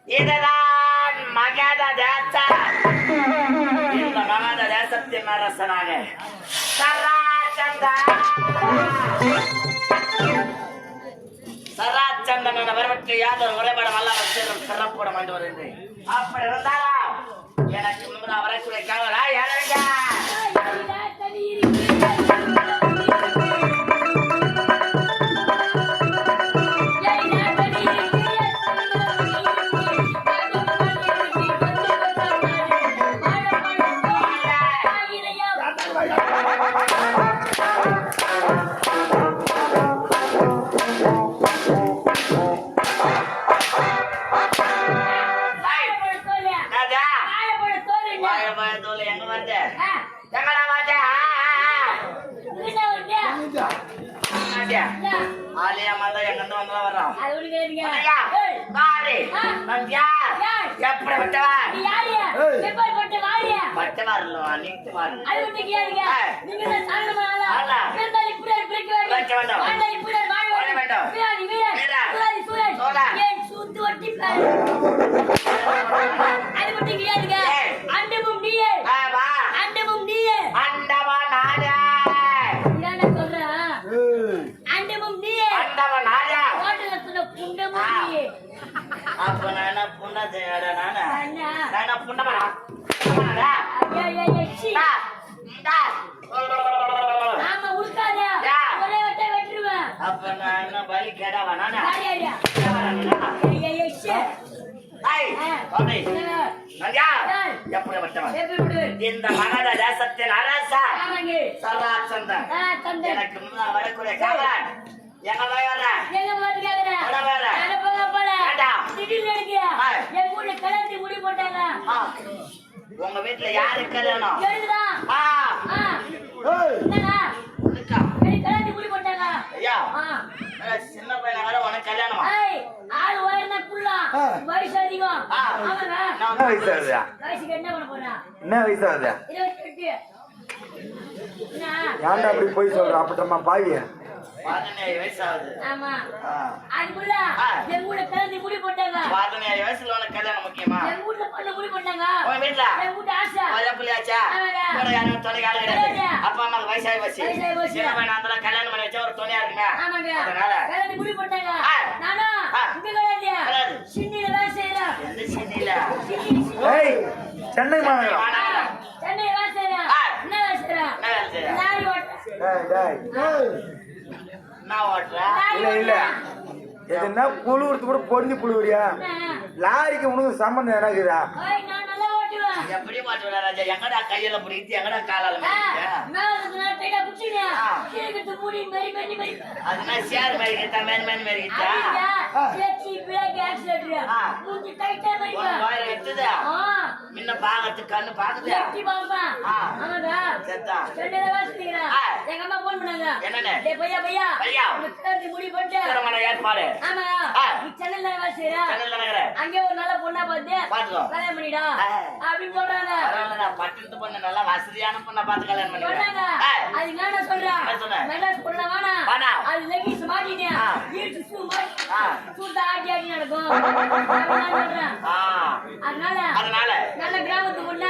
இதுதான் மகத தேசம். இந்த மகத தேசத்தின் அரசனாக சராச்சந்தன் வரவற்றை யாதொரு உரைபடம் அல்ல சிறப்புடன் வந்து வருகிறேன். அப்படி இருந்தாலும் எனக்கு முன்பு வரக்கூடிய கவலை அப்ப நான் புண்ணது நான் புண்ணமா அப்ப நான் பலி கேடாவா நானா எப்படி வட்டவன் இந்த மகத தேசத்தின் அரசா சராச்சந்தன் எனக்கு முன்னால் வரக்கூடிய காவலன் எங்க வர உங்க வீட்டுல யாரு கல்யாணம் சின்ன பையன வர உனக்கு கல்யாணம் என்ன வயசு ஆகுது ஏன்டா அப்படி போய் சொல்ற அப்பட்டமா பாவிய 17 வயசு ஆகுது. ஆமா. அதுக்குள்ள என் கூட கலந்து முடி போட்டாங்க. 17 வயசுல உனக்கு கல்யாணம் முக்கியமா? என் வீட்ல பண்ண முடி போட்டாங்க. உன் வீட்ல? என் வீட்டு ஆசை. வயப்புலியாச்சா? கூட யாரும் துணை ஆளு கிடையாது. அப்பா அம்மாக்கு வயசாகி போச்சு. சின்ன பையனா இருந்தா கல்யாணம் பண்ணி வச்சா ஒரு துணையா இருக்குங்க. ஆமாங்க. அதனால கலந்து முடி போட்டாங்க. நானா இங்க கிடையாது. சின்னில வேலை செய்றேன். எந்த சின்னில? ஏய் சென்னை மாநகரம். சென்னை வேலை செய்றேன். என்ன வேலை செய்றேன்? லாரி ஓட்டுறேன். டேய் நான் ஓட்டுறேன். இல்ல எதுனா புழுவுறது கூட பொண்ணு புழுவுறியா? லாரிக்கு உனக்கு சம்பந்தம் எனக்குதா? நான் நல்லா ஓட்டுவேன். எப்படி ஓட்டுவ ராஜா? எங்கடா கையில பிடிச்சி எங்கடா காலால அதுனா சேர் மேரிக்கிட்டா மேன் மேன் மேரிக்கிட்டா முன்ன பாகத்துக்கு கண்ணு பாக்குது. எங்க அம்மா போன் பண்ணாங்க. என்னன்னு? பையா பையா பையா முடி போட்டு ஏற்பாடு. ஆமா நீ சென்னையில வேலை செய்யற. அங்கே ஒரு நல்ல பொண்ணா பார்த்து கல்யாணம் பண்ணிடா அப்படின்னு சொல்றாங்க. பட்டத்து பொண்ணு நல்லா வசதியான பொண்ணை பார்த்து கல்யாணம் பண்ணிடுறாங்க. அது என்ன சொல்றேன்? மெட்ராஸ் பொண்ணு வேணாம். அது லெகின்ஸ் மாட்டிட்டேன். ஈட்டு ஷூ மாட்டி சூட்டா ஆட்டி ஆட்டி நடக்கும். அதனால நல்ல கிராமத்து பொண்ணு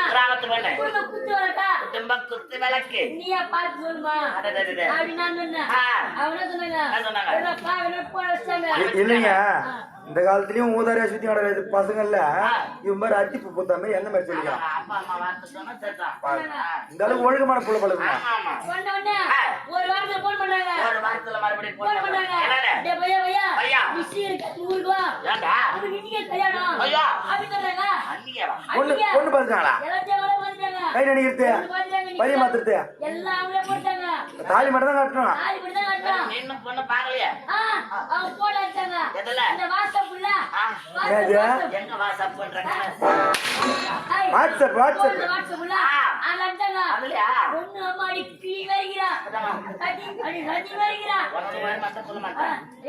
குடும்ப குத்து விளக்கா குடும்ப குத்து விளக்கு நீயா பார்த்து சொல்லுமா அப்படின்னு நான் சொன்னேன். அவங்க சொன்னாங்க இல்லைங்க இந்த காலத்துலயும் ஊதாரியா சுத்தி நடக்கிற பசங்கள்ல இவன் மாதிரி அட்டிப்பு பூத்த மாதிரி என்ன மாதிரி சொல்லிக்கலாம். இந்த அளவுக்கு ஒழுக்கமான புள்ள பழகுங்க. ஒரு வாரத்துல போன் பண்ணாங்க. ஒரு வாரத்துல மறுபடியும் போன் பண்ணாங்க. டேய் பையா பையா விஷயம் ஊருக்கு வா. ஏண்டா உனக்கு இன்னைக்கு கல்யாணம் ஐயா அப்படி சொல்றாங்க. பொண்ணு பாத்துட்டாங்களா? எல்லாத்தையும் பாத்துட்டாங்க. கை நடிக்கிறது பையன் மாத்துறது எல்லாம் அவங்களே போட்டாங்க. தாலி மட்டும் தான் கட்டணும். தாலி மட்டும் தான் கட்டணும். நீங்க பொண்ணு பாக்கலையா? அவங்க போட வச்சாங்க. இந்த வாட்ஸ்அப் புள்ள எங்க வாட்ஸ்அப் பண்றாங்க? வாட்ஸ்அப் புள்ள அலண்டங்க. பொண்ணு அம்மாடி கிளி வரிகிறா. அடி வரிகிறா.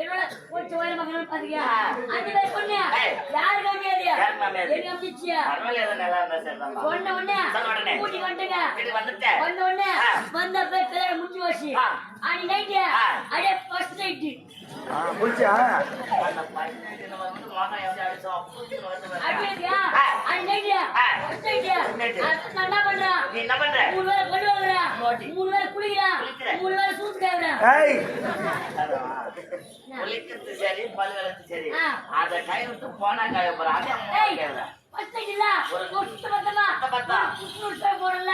என்னோட கொஞ்சம் வயல மகன் பாத்தீங்க. அந்த மாதிரி பொண்ணு யாரு கம்மியாதியா? எங்க அம்மிச்சியா? ஒண்ணு கூட்டி வந்துட்டங்க. வந்த உடனே வந்த பேர் கல்யாணம் முடிஞ்சு போச்சு. அன்னைக்கு நைட்டு அடே ஃபர்ஸ்ட் நைட்டு புடிச்சா ஆயிட்டியா? அதான் நான் என்ன பண்றேன்? நீ என்ன பண்ற 3 வேளை கொண்டு வாங்குறேன், நோட்டி. 3 வேளை குளிக்கிறேன், குளிக்கிறேன். 3 வேளை சூத்து கேக்குறேன். ஏய் குளிக்கிறது சரி பல் விளக்கு சரி ஆ. அத கை விட்டு போனா காய போறான் ஏய், first night இல்ல, ஒரு சுத்த பத்தமா, பத்தமா. புஷ்ணு ஸ்டே போறல.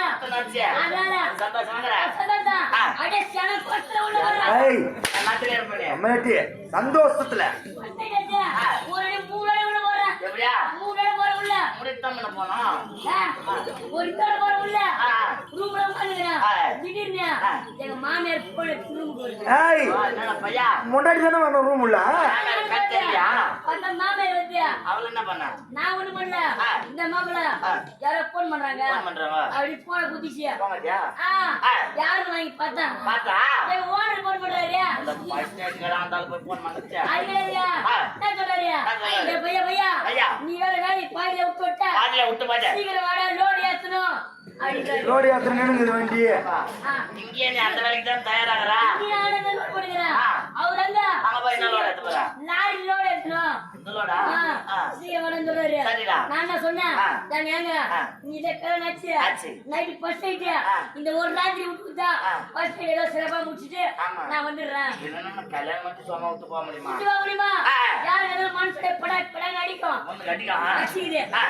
அதனால சந்தோஷமாங்கற சந்தோஷம். ஆ. அடே சன கொஸ்ல உள்ள வர. ஏய் எல்லாத்தையும் ஏற்படு அம்மாட்டி சந்தோஷத்துல first night ஆச்சா? ஒரு அடி 3 அடி உள்ள போற. எப்படியா 3 அடி போற உள்ள. முடித்தம் பண்ண போனோம் ஒரு தடவை போற உள்ள. ஆ. ரூம்ல உட்கார்ந்துறேன். ஆ. திடீர்னு எங்க மாமியார் போய் ரூமுக்கு வருது. ஏய் என்னடா பையா முன்னாடி தானே வரணும் ரூம் உள்ள கட்டலையா அந்த மாமியார் வந்து அவள என்ன பண்ணா நான் ஒண்ணு பண்ணல. ஆ. இந்த மாப்பிள ஆ. யாரோ போன் பண்றாங்க. போன் பண்றாங்க அப்படி போன குதிச்சு. போங்கயா ஆ. ஆ. யாருன்னு வாங்கி பார்த்தா பாத்தா எங்க ஓனர் போன் பண்றாரு. அந்த பைஸ்டேக்கடா அந்த போய் போன் பண்ணச்சா அதுலயா ஆ. என்ன சொல்றாரு? என்ன சொல்றாரு? ஏய் பையா பையா ஐயா. நீ வேற வேலை பாதியில விட்டு விட்ட. பாதியில விட்டு பாரு சீக்கிரம் வாடா லோடு ஏத்தணும் அப்படின்றாரு. ரோடு யாத்திரை நின்னுங்குது வண்டி ஆ. இங்கே நீ அந்த வேலைக்கு தான் தயாராகறா நீ ஆனந்த லோடு போடுகிறேன். ஆ. அவர் அங்க அங்க போய் என்ன லோட எடுத்து போறா லாரி லோடு ஏத்தணும். இதோடா ஆ. சீக்கிரம் வாடான்னு சொல்றாரு. சரிடா நான் என்ன சொன்னேன்? ஆ. நாங்க ஏங்க ஆ. நீ இதை கல்யாணம் ஆச்சு. ஆச்சு. நைட்டு ஃபர்ஸ்ட் நைட் ஆ. இந்த ஒரு ராத்திரி விட்டுதா ஆ. ஃபர்ஸ்ட் நைட் ஏதோ சிறப்பா முடிச்சிட்டு ஆமா. நான் வந்துடுறேன். என்னன்னா கல்யாணம் பண்ணி சும்மா விட்டு போக முடியுமா விட்டு வா முடியுமா? ஆ. யார் ஏதோ மனசுல படாங்க அடிக்கும். ஒண்ணு கட்டிக்கலாம் அடிக்குது. ஆ.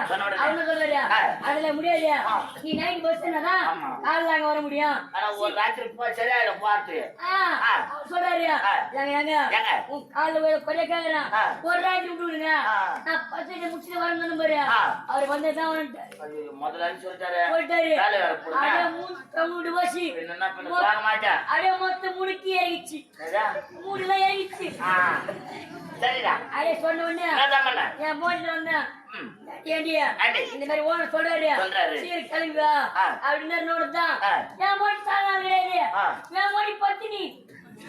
சொன்ன உடனே. அவங்க சொல்றாரு ஆ. அதுல முடியாது. ஆ. நீ நைட் பஸ் என்னதான் ஆமா. காலைல அங்க வர முடியும். ஆனா ஒரு ராத்திரி போய் சரியாயிடும் பார்த்து ஆ. ஆ. அவர் சொல்றாரு ஆ. ஏங்க ஏங்க? உன் காலைல கொலை கேக்குறேன். ஆ. ஒரு ராத்திரி விட்டு விடுங்க. ஆ. நான் ஃபர்ஸ்ட் நைட் முடிச்சிட்டு வரணும் பாரு. ஆ. அவர் வந்ததான் வந்துட்டு அது முதல்ல சொல்லிட்டாரு போயிட்டாரு. வேலை வேலை போடுங்க அடே மூணு வாசி என்னன்னா பண்ண வாங்க மாட்டேன் அடே மொத்தம் முடுக்கி இறங்கிச்சு. ஏதா? 3 தான் இறங்கிச்சு. ஆ. சரிடா அடே சொன்ன உடனே என்னதான் பண்ண என் போன்ல வந்தேன். ம். ஏண்டி ஆண்டி. இந்த மாதிரி ஓனர் சொல்றாரு சொல்றாரு. சீக்கிரம் கிளம்பி வா ஆ. அப்படின்னு நோடுதான். ஆ. என் மோடி சாதாரண கிடையாது. ஆ. என் மோடி பத்தினி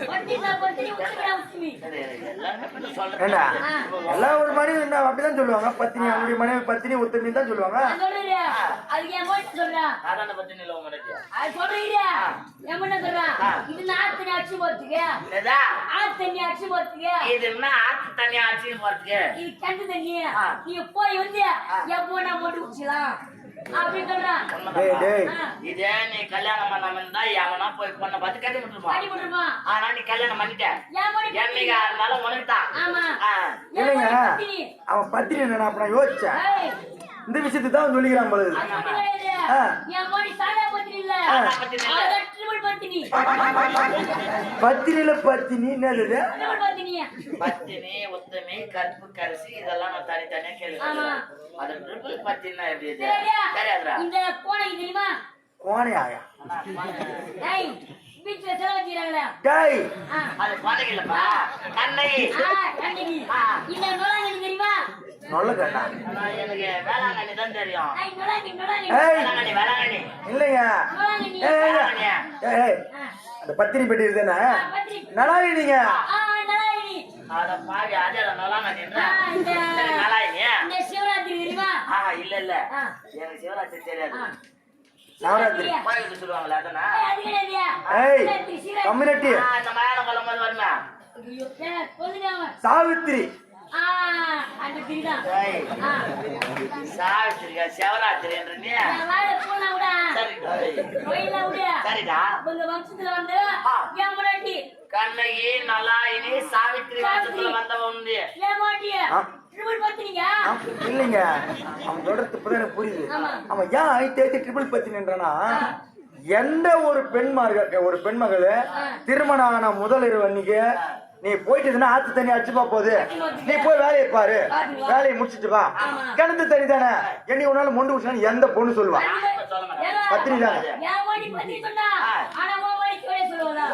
பத்தினி உசுமி. சரி, எல்லாமே பண்ண சொல்றேன் ஏண்டா ஆ. எல்லாம் ஒரு மனைவி என்ன அப்படிதான் சொல்லுவாங்க பத்தினி அவங்களுடைய மனைவி பத்தினி உத்தமி தான் சொல்லுவாங்க நான் சொல்றேன் அதுக்கு என் மோடி சொல்றா சாதாரண பத்தி நிலவ மாட்டேன் அது சொல்றீங்க என் மண்ண சொல்றா ஆ. இது நாட்டு தண்ணி அடிச்சு போறதுக்கு ஏதா? ஆத்து தண்ணி அடிச்சு போறதுக்கு இது என்ன ஆத்து தண்ணி ஆச்சுன்னு போறதுக்கு இது கிணத்து தண்ணி ஆ. நீ போய் வந்து எப்போ நான் போட்டு குடிச்சலாம் அப்படின்னு சொல்றான். டேய் டேய் இதே நீ கல்யாணம் பண்ணாம இருந்தா எவனா போய் பொண்ணை பார்த்து கட்டி கட்டி விட்டுருப்பான் போட்டுருப்பான். ஆனா நீ கல்யாணம் பண்ணிட்ட என் மோடி என்னைக்கா இருந்தாலும் உனக்கு தான் ஆமா ஆ. என் இல்லைங்க மோடி பத்தினி. அவன் பத்தினி என்ன அப்ப நான் யோசிச்சேன் ஏய், இந்த விஷயத்தை தான் சொல்லிக்கிறான் போல அது மட்டும் கிடையாது. ஆ. என் மோடி சாதா பத்தினி இல்ல. சாதா பத்தினி இல்ல. அவதான் triple பத்தினி. பத்தினில பத்தினி என்னது triple பத்தினி. பத்தினி உத்தமி கருப்பு கரிசி இதெல்லாம் நான் தனித்தனியா கேள்வி ஆமா. அது ட்ரிபிள் பத்தினா எப்படி இது சரியா? தெரியாதுடா இந்த கோணை தெரியுமா? கோணி ஆயா ஏய், வீட்டுல செலவு வச்சுக்கிறாங்களே. டேய் ஆ. அது பாதைக்கு இல்லப்பா கண்ணகி ஆ, கண்ணகி. இந்த நொலாங்கண்ணி தெரியுமா? நல்ல கேட்டா ஆனா எனக்கு வேளாங்கண்ணி தான் தெரியும் ஏய், நொலாங்கண்ணி. ஏய் வேளாங்கண்ணி இல்லைங்க நொலாங்கண்ணி. ஏய், ஏய், வேளாங்கண்ணியா ஏய் ஆ. அந்த பத்தினி பெட்டி இருக்குதானே ஆ, பத்தினி. நலாயி நீங்க ஆ, நொலாங்கண்ணி. அத பாவி அதே நல்லாங்கண்ணி ஆ, இந்த நல்லாயினியா இந்த சிவராத்திரி தெரியுமா? இல்ல இல்ல ஆ. எனக்கு சிவராத்திரி தெரியாது ஆ. நவராத்திரி கோயிலுக்கு சொல்லுவாங்களே அதானா ஏய், அது கிடையாதுயா. ஏய் சிவராத்திரி, சிவராத்திரி. கம்யூனிட்டி இந்த மயான கொள்ளும் போது வருமா ஐயோ, ஏங்க, சொல்லுங்க அவன். சாவித்திரி ஆ, அந்த திரிதான். ஏய், ஆ. சாவித்திரியா சிவராத்திரி என்று நீ நான் வாயில பூனா விட. சரி ஏய், கோயில்ல விடு. சரிடா உங்க வம்சத்துல வந்து ஆ. என் முன்னாடி கண்ணகி நலாயினி சாவித்திரி வம்சத்துல வந்தவன் உண்டு ஏன் மாட்டிய ஆ. ட்ரிபிள் பத்தினிங்க. இல்லைங்க அவன் சொல்றது இப்பதான் எனக்கு புரியுது ஆமா. அவன் ஏன் தேத்தி ட்ரிபிள் பத்தினின்றானா எந்த ஒரு பெண்மகள் திருமணம் ஆன முதல் இரவு அன்னைக்கு நீ போயிட்டு ஆத்து தண்ணி அடிச்சுப்பா போகுது நீ போய் வேலையை பாரு வேலையை முடிச்சிட்டு வா கிணத்து தண்ணி தானே என்னை உன்னால மொண்டு குடிச்சான்னு எந்த பொண்ணு சொல்லுவா சொல்ல மாட்டேன் ஏங்க, பத்தினி தானே என் மாடி பத்தினி சொன்னா ஆனா உன் மாடி கோயிலே சொல்லுவாளா?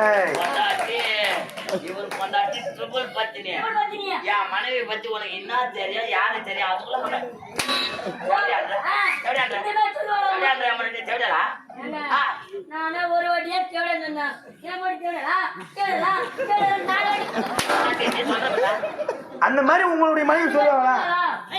ஏய் பொண்டாட்டி இவர் பொண்டாட்டி ட்ரிபிள் பத்தினி ட்ரிபிள் பத்தினியா? என் மனைவி பத்தி உனக்கு என்ன தெரியும் யாரு தெரியும் அதுக்குள்ள மாட்டேன் எப்படியா ஏங்க, நானே ஒரு வாட்டியே தேவடன் சொன்னேன். என் மாடி தேவடா? தேவடா? தேவடா? நாலு வாட்டி அந்த மாதிரி உங்களுடைய மனைவி சொல்லுவாங்களா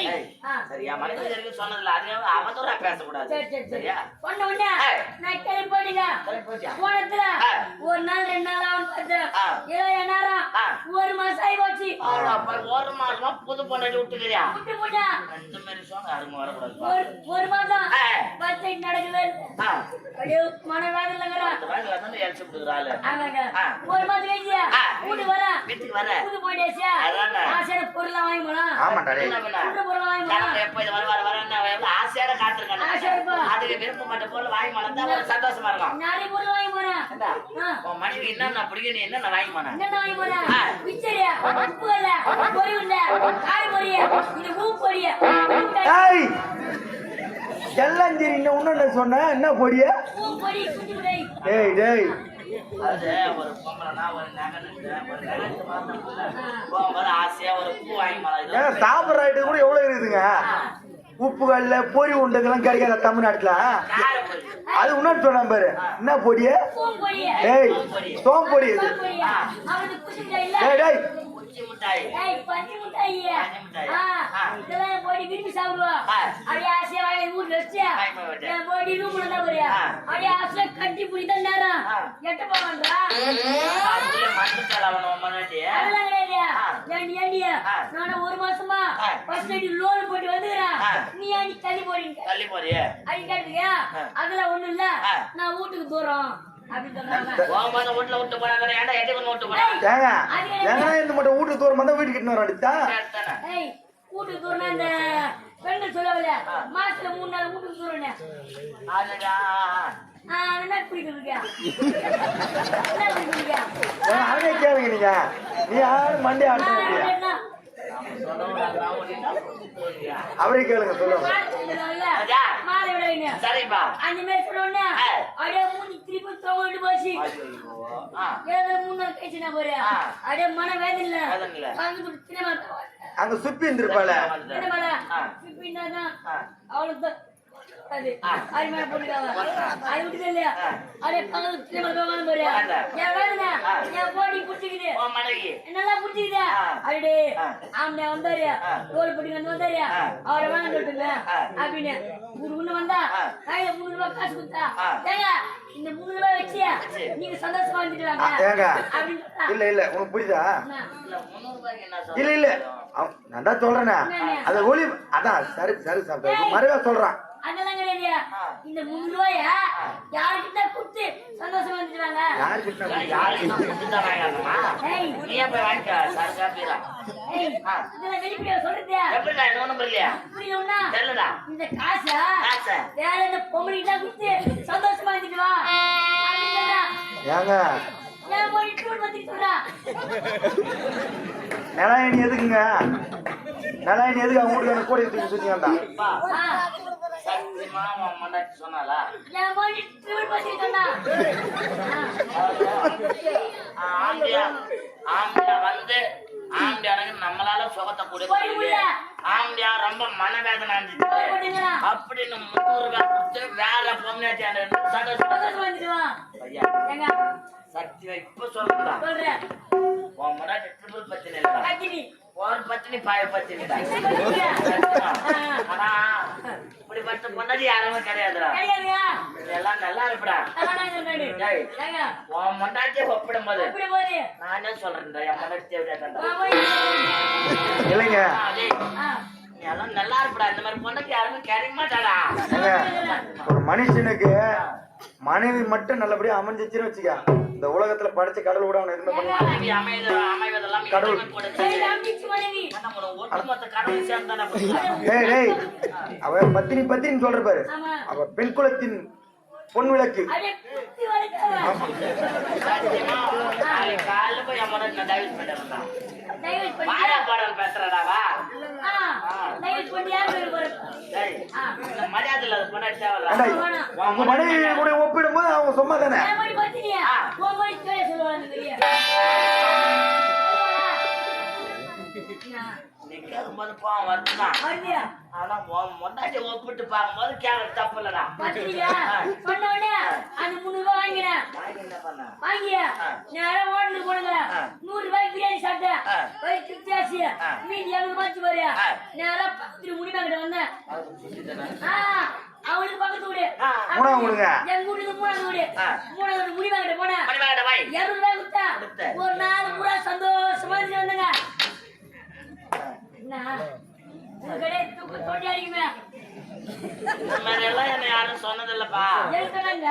ஏய், சரியா மனித வரைக்கும் சொன்னதில்ல அது அவதூறா பேசக்கூடாது சரி சரி சரி சரியா சொன்ன உடனே ஏய். நான் கிளம்பி போயிட்டீங்க சரி, போச்சியா? போனதுல ஆ. ஒரு நாள் 2 நாள் ஆகும் பார்த்தேன் ஆ. ஏழு நேரம் ஆ. 1 மாசம் ஆகி போச்சு ஆனா, அப்ப ஒரு மாசமா புது பொண்டாட்டி விட்டுக்கிறியா விட்டு போட்டா ரெண்டு மாதிரி சொன்னா யாருக்கும் வரக்கூடாது ஒரு மாசம் ஆ. பச்சை நடக்குது ஆ, அப்படியே மன வேதனைங்கிறா இந்த வேலையில தானே இறச்சி விட்டுக்கிற ஆளு ஆமாங்க ஆ. ஒரு மாசம் கழிச்சு ஆ. வீட்டுக்கு வர வீட்டுக்கு வர புது போயிட்டேசியா அதானே. ஆசையான பொருளை வாங்கி போலாம் ஆமாண்டா டேய். என்ன பண்ண? புது பொருளை வாங்கி ஜனங்க போலாம் எப்ப இது வரேன்னு எவ்வளவு ஆசையோட காத்திருக்காங்க ஆசையா இருப்பா. அதுக்கு விருப்பப்பட்ட பொருள் வாங்கி மலர்ந்தா ஒரு சந்தோஷமா இருக்கும் நிறைய பொருள் வாங்கி போறேன் ஏண்டா, ஆ. உன் மனைவி என்னென்ன பிடிக்கும் நீ என்னென்ன வாங்கி போன என்னென்ன வாங்கி போறேன் ஆ. பிச்சரியா உப்பு இல்ல பொரி இல்ல காய் பொரிய இந்த ஊ பொரிய ஏய் எல்லாம் சரி இன்னும் ஒண்ணு சொன்ன என்ன பொடிய ஊ பொரி குட்டி குடை ஏய் டேய் அது ஒரு பொம்பளைனா ஒரு நகனுக்கு ஒரு நகனுக்கு போகும்போது ஆசையா ஒரு பூ வாங்கி மலர் ஏங்க சாப்பிட்ற ஐட்டம் கூட எவ்வளவு இருக்குதுங்க உப்புகள்ல பொரி உண்டுங்கெல்லாம் கிடைக்காத தமிழ்நாட்டுல அது இன்னொன்று சொன்ன பாரு என்ன பொடிய ஊ பொரிய ஏய் சோம்பொடி இது பொரியா அவனுக்கு குட்டி குடை இல்ல டேய் டேய் குச்சி மிட்டாய் ஏய் பஞ்சு முட்டாய் பஞ்சு மிட்டாய். ஆ இதெல்லாம் போடி விரும்பி சாப்பிடுவா ஆ. அப்படியே ஆசையா வாங்கி ஊர் வச்சு வாங்கி போய் விட்டு. என் போடி ரூம்ல தான் போறியா ஆ. அப்படியே ஆசையா கட்டி புடிதான் நேரம் ஆ. எட்ட போவான்றா அப்படியே மஞ்சள் அவன் முன்னாடி அதெல்லாம் கிடையாது ஆ. ஏண்டியா ஆ. நானும் 1 மாசமா ஆ. ஃபர்ஸ்ட் அடி லோன் போட்டு வந்துக்கிறேன் ஆ. நீ அடி தள்ளி போறீங்க தள்ளி போறியே அடி கேட்டுக்கியா ஆ. அதெல்லாம் ஒண்ணும் இல்ல ஆ. நான் வீட்டுக்கு தூரம் அப்படின்னு சொன்னாங்க போகும்போது வீட்டுல விட்டு போனாங்க ஏன்டா எட்டு கொண்டு விட்டு போனாங்க ஏங்க எங்கன்னா இருந்து மட்டும் வீட்டுக்கு தூரம் வந்தா வீட்டுக்கு கிட்ட அடிச்சா ஏய் வீட்டுக்கு தூரம்னா இந்த பெண்கள் சொல்லவில்ல மாசத்துல 3 நாள் வீட்டுக்கு தூரம்னு என்ன பிடிக்கிறதுக்கா என்ன பிடிக்கிறதுக்கா அவனே கேளுங்க நீங்க நீ யாரும் மண்டே ஆடுறீங்க என்ன அவரே கேளுங்க சொல்லுங்க மாலை விடைங்க சரிப்பா அந்த மாதிரி சொன்னோடனே அப்படியே மூஞ்சி திருப்பி தொங்கிட்டு போச்சு ஏதோ 3 நாள் கழிச்சு நான் போறேன் ஆ. அப்படியே மன வேதனை வேதனையில. வந்து சினிமா அங்க சுப்பி இருந்திருப்பாள சினிமால ஆ. பின்னாதான் ஆ. அவளுக்கு அது ஆ. அருமையா போட்டுக்காங்க அது விட்டுது இல்லையா ஆ. அப்படியே பக்கத்து சினிமா போவாங்க போறியா வாங்க. என் வேதனை என் போடி புடிச்சுக்குது உன் மனைவி நல்லா புடிச்சுக்குதா ஆ. அப்படியே ஆ. ஆமா வந்தாரு ஆ. தோல் பட்டி வந்து வந்தாரு ஆ. அவரை வாங்க சொல்லுங்க ஆ. அப்படின்னு உள்ள வந்தா ஆ. கையில 3 ரூபாய் காசு கொடுத்தா ஆ. ஏங்க இந்த 3 ரூபாய் வச்சு நீங்க சந்தோஷமா வந்துட்டு வாங்க ஏங்க அப்படின்னு சொன்னா. இல்ல இல்ல உனக்கு புரியுதா என்ன? இல்ல 300 ரூபாய்க்கு என்ன இல்ல சொல்றது? இல்ல நான் தான் சொல்றேனே அத ஒளி அதான் சரி சரி சாப்பிட்டேன் மறைவா சொல்றான் அதெல்லாம் கிடையாது ஆ. இந்த 3 ரூபாய யாருக்கிட்ட கொடுத்து சந்தோஷமா வந்துட்டு வாங்க யாருக்கிட்ட யாருக்கு நான் கொடுத்துதான் வாங்கிக்கணுமா? ஏய் நீயே போய் வாங்கிக்க, சார் காப்பீரா. ஏய் ஆ. இதெல்லாம் வெளிப்படையா சொல்றது எப்படிடா, இன்னும் ஒண்ணும் புரியலையா? புரியும்னா தெரியலடா. இந்த காசை காசை. வேற எந்த பொம்பளைக்கிட்ட கொடுத்து சந்தோஷமா வந்துட்டு வா அப்படின்னு சொல்றா. ஏங்க ஏன் போய் டூர் வந்து சொல்றா நிலாயணி எதுக்குங்க நிலாயணி எதுக்கு அவங்க வீட்டுக்கு கூட தூக்கி சுத்தி வந்தா அப்பா, ஆ. சத்தியமா உன் மண்டாட்டி சொன்னாளா? ஏன் போய் டூர் வந்து சொன்னா ஆம்பியா ஆம்பியா வந்து ஆம்பியானுக்கு நம்மளால சுகத்தை கொடுக்க போய் முடியல. உள்ள. ஆம்பியா ரொம்ப மனவேதனை இருந்துச்சு போய் போட்டுங்களா அப்படின்னு 300 ரூபாய் கொடுத்து வேற பொம்னாட்டி சந்தோஷம் சந்தோஷமா வந்துட்டு வா ஐயா ஏங்க சத்தியம் இப்ப சொல்றா சொல்றேன் உன் முன்னாடி ட்ரிபிள் பத்தினி இல்லடா. கட்டினி ஒரு பத்தினி பாய பத்தினிடா. ஆனா இப்படிப்பட்ட பொண்டாட்டி யாருமே கிடையாதுடா. கிடையாதுயா எல்லாம் நல்லா இருப்படா. அதான் சொல்றாரு டேய், ஏங்க உன் முண்டாட்டியை ஒப்பிடும்போது எப்படி போறீ நானே சொல்றேன்டா என் முன்னாடி வா போய் இல்லைங்க நீ எல்லாம் நல்லா இருப்படா. இந்த மாதிரி பொண்டாட்டி யாருமே கிடைக்க மாட்டாடா. ஏங்க ஒரு மனுஷனுக்கு மனைவி மட்டும் நல்லபடியா அமைஞ்சிச்சுன்னு வச்சுக்க இந்த உலகத்துல படிச்ச கடவுள் கூட அவனை எதுவுமே பண்ண மனைவி அமைவதெல்லாம் கடவுள். இறைவன் கொடுத்தது. ஏய் ராமிச்சு மனைவி ஆனா ஒரு ஒட்டுமொத்த கடவுள் சேர்ந்தானே கொடுத்தான். டேய் டேய் அவ பத்தினி பத்தினின்னு சொல்ற பாரு ஆமா அவ பெண் குலத்தின் பொன் விளக்கு அப்படியே குத்தி வளைக்காம சத்தியமா, நாளைக்கு காலையில போய் என் முன்னாடி நான் டைவர்ஸ் பண்ணிடுறேன்டா. டைவர்ஸ் பண்ணி வாடா போடான்னு பேசுறடாவா? டைவர்ஸ் பண்ணி யார் பேர் போற டேய், இந்த மரியாதை இல்லாத பொண்டாட்டி தேவையில்ல. ஏண்டா, உங்க மனைவி கூட ஒப்பிடும் போது அவங்க சும்மா தானே ஏன் போய் பத்தினியா உன் போய் பேர சொல்லுவாங்க தெரியா நீ கேட்கும்போது போவோம் வருதுதான். வருதியா? ஆனா முன்னாடி ஒப்பிட்டு பார்க்கும்போது கேட்கறது தப்பு இல்லடா. பாத்தீங்களா? சொன்ன உடனே அந்த 300 ரூபாய் வாங்கினேன். வாங்கி என்ன பண்ண? வாங்கியா? நேரா ஹோட்டலுக்கு போனங்க. 100 ரூபாய்க்கு பிரியாணி சாப்பிட்டேன். போய் திருப்தி ஆச்சு. மீதி 70 ரூபாய்க்கு வரையா? நேரா பக்கத்துல முடிவாங்கிட்ட வந்தேன். அவனுக்கு பக்கத்து வீடு. மூணாவது வீடுங்க. எங்க வீட்டுக்கு மூணாவது வீடு. மூணாவது வீடு முடிவாங்கிட்ட போனேன். மணிமேகலை வை. 200 ரூபாய் கொடுத்தா ஒரு நாள் பூரா சந்தோஷமா இருந்து வந்தங்க. என்ன உங்க கடையை தூக்கு தோண்டி அடிக்குமே. இந்த மாதிரி எல்லாம் என்ன யாரும் சொன்னதில்லப்பா. ஏன் சொன்னாங்க?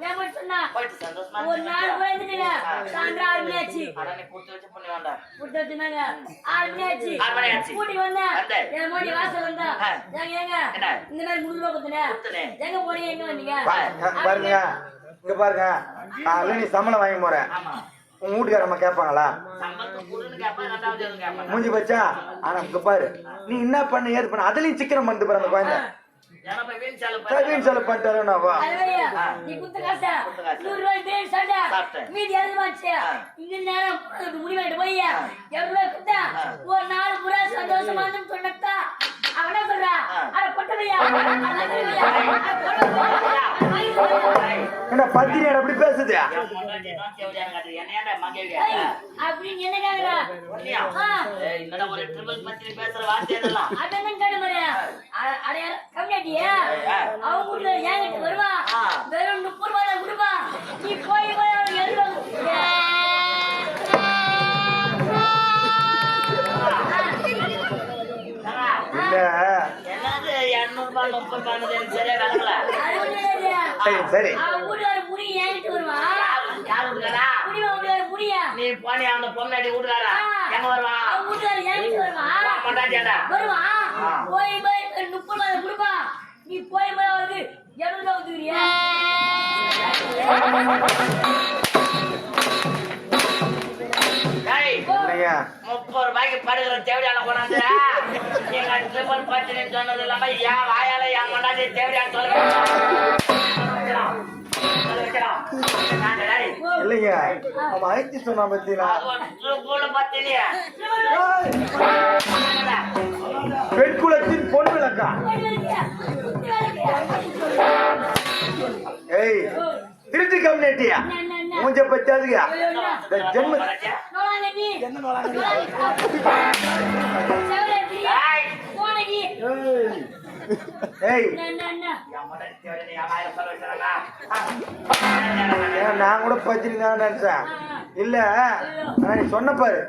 ஏன் மட்டும் சொன்னா? போயிட்டு சந்தோஷமா ஒரு நாள் பூரா இருந்துட்டீங்க. சாயந்தரம் 6 மணி ஆச்சு. ஆனா நீ கொடுத்து வச்சு பண்ணி வேண்டாம். கூட்டு வச்சுனாங்க. 6 மணி ஆச்சு. 6 மணி ஆச்சு. கூட்டி வந்தேன். என் மோடி வாசல் வந்தா. ஏங்க என்ன? இந்த மாதிரி 300 ரூபாய் கொடுத்தேன். எங்க போறீங்க எங்க வந்தீங்க? பாருங்க இங்க பாருங்க, காலையில நீ சம்பளம் வாங்கி போற, ஆமா. உங்க வீட்டுக்காரம்மா கேட்பாங்களா? சம்பளத்துக்கு கொடுன்னு கேட்பேன், ரெண்டாவது எதுவும் கேட்பேன். மூஞ்சி பச்சா. ஆனா இங்க பாரு, நீ என்ன பண்ண ஏது பண்ண அதுலயும் சிக்கனம் பண்ணிட்டு பாரு அந்த குழந்தை. ஏன்னா போய் வீண் செலவு வீண் செலவு பண்ணிட்டாருன்னாவா? அதுவரையா? நீ குடுத்த காசா? 100 ரூபாய் பிரியாணி சாப்பிட்டா. சாப்பிட்டேன். மீதி 70 ரூபாய்ச்சு. இங்க நேரம் முடிவாயிட்டு போய் 200 ரூபாய் கொடுத்தா ஒரு நாள் பூரா சந்தோஷமா இருந்து சொன்னதா அவனே சொல்றா. அட பொட்டமையா, என்ன பத்தினி அப்படி பேசுது? அப்படின்னு என்ன கேக்குறா? என்னடா ஒரு ட்ரிபிள் பத்தி பேசுற வார்த்தை இதெல்லாம்? அதெல்லாம் கேட்டு பாரு. அடையாள கம்மியாட்டியா? அவங்க வீட்டுல என்கிட்ட வருவா. வெறும் 30 ரூபாய் தான் கொடுப்பா. நீ போய் போய் அவனுக்கு 70 இல்ல என்னது 200 ரூபாய் 30 ரூபாய் சரியா விளங்கல. அது ஒண்ணும் இல்லையா? சரி சரி. அவங்க வீட்டுல முடி என்கிட்ட வருவா. யாரு விடுறா? முடிவா வீட்டுல முடியா? நீ போனி அந்த பொண்ணாடி விடுறாரா? எங்க வருவான்? அவங்க வீட்டுல என்கிட்ட வருவா. கொண்டாட்டியாடா? வருவா. போய் போய் 30 ரூபாய் கொடுப்பா. நீ போய் போய் அவருக்கு 70 ரூபாய் ஊத்துறியா? டேய், இல்லையா 30 ரூபாய்க்கு படுகிற தேவையான கொண்டாந்து எங்க ட்ரிபிள் பத்தினு சொன்னது இல்லாம என் வாயால என் கொண்டாந்து தேவையான சொல்ல வைக்கலாம். இல்லைங்க, அவன் அழைச்சி சொன்னா பத்தினா அது ஒரு ட்ரிபிள் பத்தினியா? பெண் குலத்தின் பொன் விளக்கா. ஏய் திருச்சி கம்யூனிட்டியா மூஞ்ச பச்சாதுங்க ஜென்ம என்ன நோளாங்க? ஏய் நான் கூட பத்தினி தான் நினைச்சேன். இல்ல ஆனா நீ சொன்ன பாரு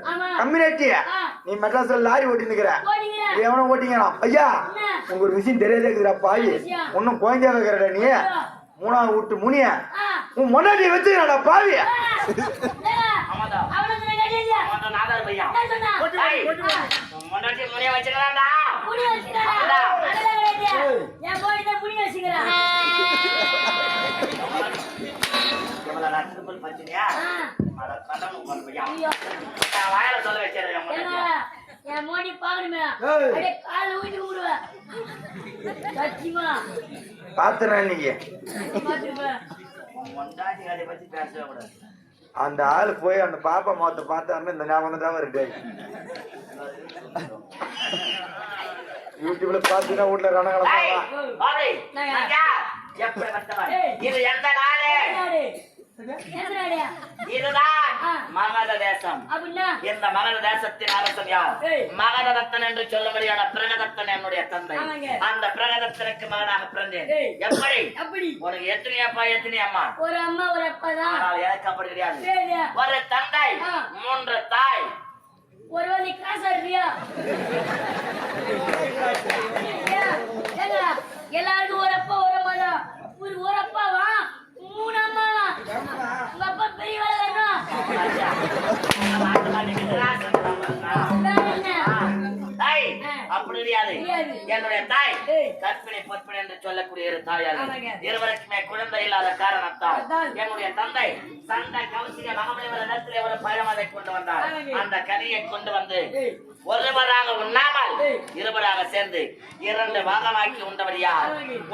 கம்யூனிட்டியா, நீ மெட்ராஸ்ல லாரி ஓட்டி நிக்கிற, எவனோ ஓட்டிங்களாம். ஐயா உங்க ஒரு விஷயம் தெரியாதே இருக்குதுடா பாய், ஒன்னும் குழந்தையா வைக்கிறடா நீ. 3ஆவது வீட்டு முனிய உன் முன்னாடி வச்சுக்கடா பாவிய. முன்னாடி முனிய வச்சுக்கலாம்டா. ட்ரிபிள் பத்தினியா? வாயில சொல்ல வச்சிருக்கேன். என் மோடி பாக்கணுமே கால ஊட்டி விடுவேன். சத்தியமா பாத்துறேன் நீங்க முன்னாடி அதை பத்தி பேசவே கூடாது. அந்த ஆளு போய் அந்த பாப்பா முகத்தை பார்த்தாருன்னு இந்த ஞாபகம் தான் இருக்கு. யூடியூப்ல பாத்தீங்கன்னா வீட்டுல ரணகலமா எப்படி வந்தவன்? இது எந்த நாடு? இதுதான் மகத தேசம். இந்த மகத தேசத்தின் அரசன் யார்? மகதத்தன் என்று சொல்லும்படியான பிரகதத்தன் என்னுடைய தந்தை. அந்த பிரகதத்தனுக்கு மகனாக பிறந்தேன். எப்படி? உனக்கு எத்தனை அப்பா எத்தனை அம்மா? ஒரு அம்மா ஒரு அப்பா தான். எனக்கு அப்படி கிடையாது. ஒரு தந்தை 3 தாய். ஒரு வழி காசு இருக்கியா? எல்லாருக்கும் ஒரு அப்பா ஒரு அம்மா தான். ஒரு அப்பாவா 3 அம்மாவா? உங்க அப்பா பெரிய வேலை அப்படி கிடையாது. என்னுடைய தாய் கற்பிணி பத்மினி என்று சொல்லக்கூடிய ஒரு தாயார். இருவருக்குமே குழந்தை இல்லாத காரணத்தால் என்னுடைய தந்தை சண்டை கௌசிக மகமணிவர நேரத்தில் ஒரு பழமதை கொண்டு வந்தார். அந்த கனியை கொண்டு வந்து ஒருவராக உண்ணாமல் இருவராக சேர்ந்து 2 பாகமாக்கி உண்டபடியா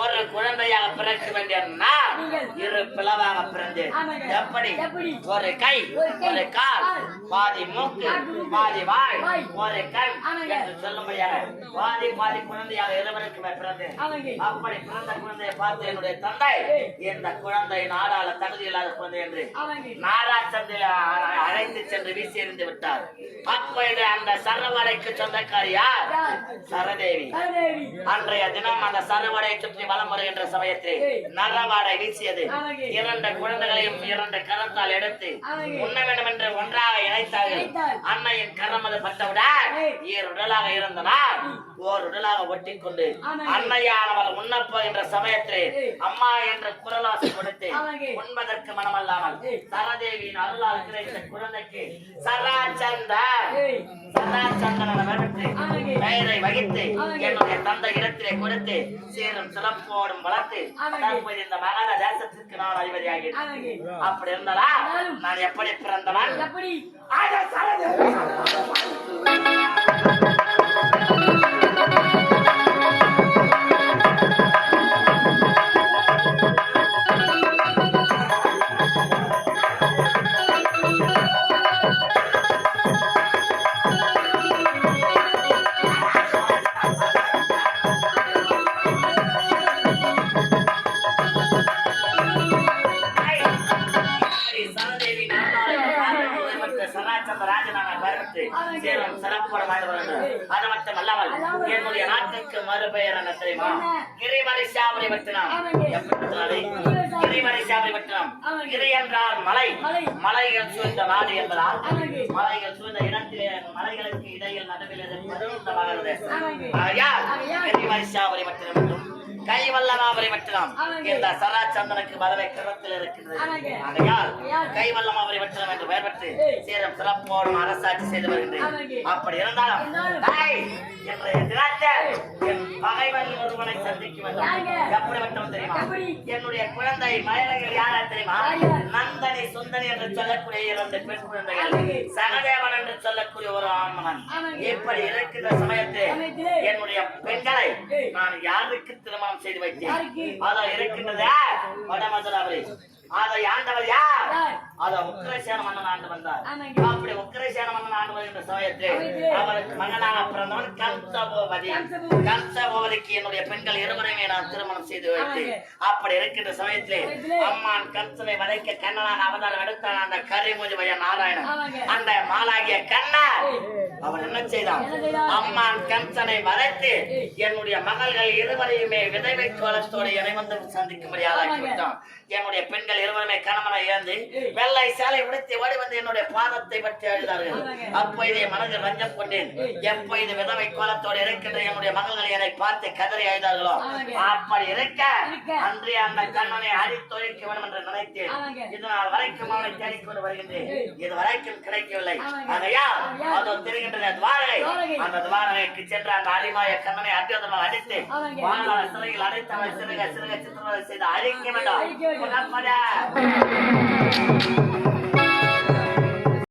ஒரு குழந்தையாக பிறக்க வேண்டிய நான் 2 பிளவாக பிறந்தேன். எப்படி? ஒரு கை ஒரு கால், பாதி மூக்கு பாதி வாய், ஒரு கண் என்று சொல்லும்படியாக பாதி பாதி குழந்தையாக இருவருக்குமே பிறந்தேன். அப்படி பிறந்த குழந்தையை பார்த்து என்னுடைய தந்தை இந்த குழந்தை நாடாள தகுதி இல்லாத குழந்தை என்று நாராச்சந்தில் அழைத்து சென்று வீசி எறிந்து விட்டார். அப்பொழுது அந்த சரவடைக்கு சொந்தக்காரி யார்? சரதேவி. அன்றைய தினம் அந்த சரவடையை சுற்றி வலம் வருகின்ற சமயத்தில் நரவாடை வீசியது. 2 குழந்தைகளையும் 2 கரத்தால் எடுத்து உண்ண வேண்டும் என்று ஒன்றாக இணைத்தார்கள். அன்னையின் கரம் அது பட்டவுடன் 2 உடலாக இருந்தனால் ஓர் உடலாக ஒட்டிக்கொண்டு அன்னையானவள் உண்ணப்போகின்ற சமயத்தில் அம்மா என்ற குரலாசி கொடுத்து உண்பதற்கு மனமல்லாமல் சரதேவியின் அருளால் கிடைத்த குழந்தைக்கு சராச்சந்தன பெயரை வகித்து என்னுடைய தந்தை இடத்திலே கொடுத்து சேரும் சிறப்போடும் வளர்த்து தற்போது இந்த மகத தேசத்திற்கு நான் அதிபதியாகி அப்படி இருந்தாலா நான் எப்படி பிறந்தவன்? அது மட்டும் அல்லாமல் என்னுடைய நாட்டுக்கு மறுபெயர் என்ன தெரியுமா? கிரிமரிசாபுரி பட்டினம். கிரிமரிசாபுரி பட்டினம். கிரி என்றால் மலை, மலைகள் சூழ்ந்த நாடு என்பதால் மலைகள் சூழ்ந்த இடத்திலே மலைகளுக்கு இடையில் நடுவில் கிரிமரிசாபுரி பட்டினம் என்றும் கைவல்லமாபுரி பட்டினம் இந்த சராச்சந்தனுக்கு மதுரை கிரமத்தில் இருக்கின்றது. ஆகையால் கைவல்லமாபுரி பட்டினம் என்று பெயர் பெற்று சேரும் சிறப்போடும் அரசாட்சி செய்து வருகின்றேன். அப்படி இருந்தாலும் என் பகைவன் ஒருவனை சந்திக்கும் எப்படி பட்டம் தெரியுமா? என்னுடைய குழந்தை மயலங்கள் யாரா தெரியுமா? நந்தனி சுந்தனி என்று சொல்லக்கூடிய 2 பெண் குழந்தைகள், சகதேவன் என்று சொல்லக்கூடிய ஒரு ஆண்மகன். இப்படி இருக்கின்ற சமயத்தில் என்னுடைய பெண்களை நான் யாருக்கு திருமணம் செய்து வைத்தேன்? அதோ இருக்கின்றது வடமதுராபுரி. அதை ஆண்டவர் யார்? அதை உக்கிரசேன மன்னன் ஆண்டு வந்தார். அப்படி உக்கிரசேன மன்னன் ஆண்டு வருகின்ற சமயத்தில் அவருக்கு மகனாக பிறந்தவன் கம்சபோவதி. கம்சபோவதிக்கு என்னுடைய பெண்கள் 2 நான் திருமணம் செய்து வைத்தேன். அப்படி இருக்கின்ற சமயத்தில் அம்மான் கம்சனை வதைக்க கண்ணனாக அவதாரம் எடுத்தான் அந்த கரிமூஞ்சி பையன் நாராயணன். அந்த மாலாகிய கண்ணன் அவன் என்ன செய்தான்? அம்மான் கம்சனை வதைத்து என்னுடைய மகள்கள் 2 விதவை கோலத்தோடு என்னை வந்து சந்திக்கும்படி ஆளாக்கிவிட்டான். என்னுடைய பெண்கள் 2 கணவனை இழந்து வெள்ளை சேலை உடுத்தி ஓடி வந்து என்னுடைய பாதத்தை பற்றி அழுதார்கள். அப்போ இதை மனதில் ரஞ்சம் கொண்டேன். எப்போ இது விதவை கோலத்தோடு இருக்கின்ற என்னுடைய மகள்கள் என்னை பார்த்து கதறி அழுதார்களோ அப்படி இருக்க அன்றே அந்த கண்ணனை அடித்தொழிக்க வேண்டும் என்று நினைத்தேன். இதனால் வரைக்கும் அவனை தேடிக்கொண்டு வருகின்றேன். இது வரைக்கும் கிடைக்கவில்லை. ஆகையால் அதோ தெரிகின்ற துவாரகை, அந்த துவாரகைக்கு சென்ற அந்த அலிமாய கண்ணனை அத்தியோதமாக அடித்து வாழ்நாள சிறையில் அடைத்து அவனை சிறுக சிறுக சித்திரவதை செய்து அழிக்க வேண்டும்.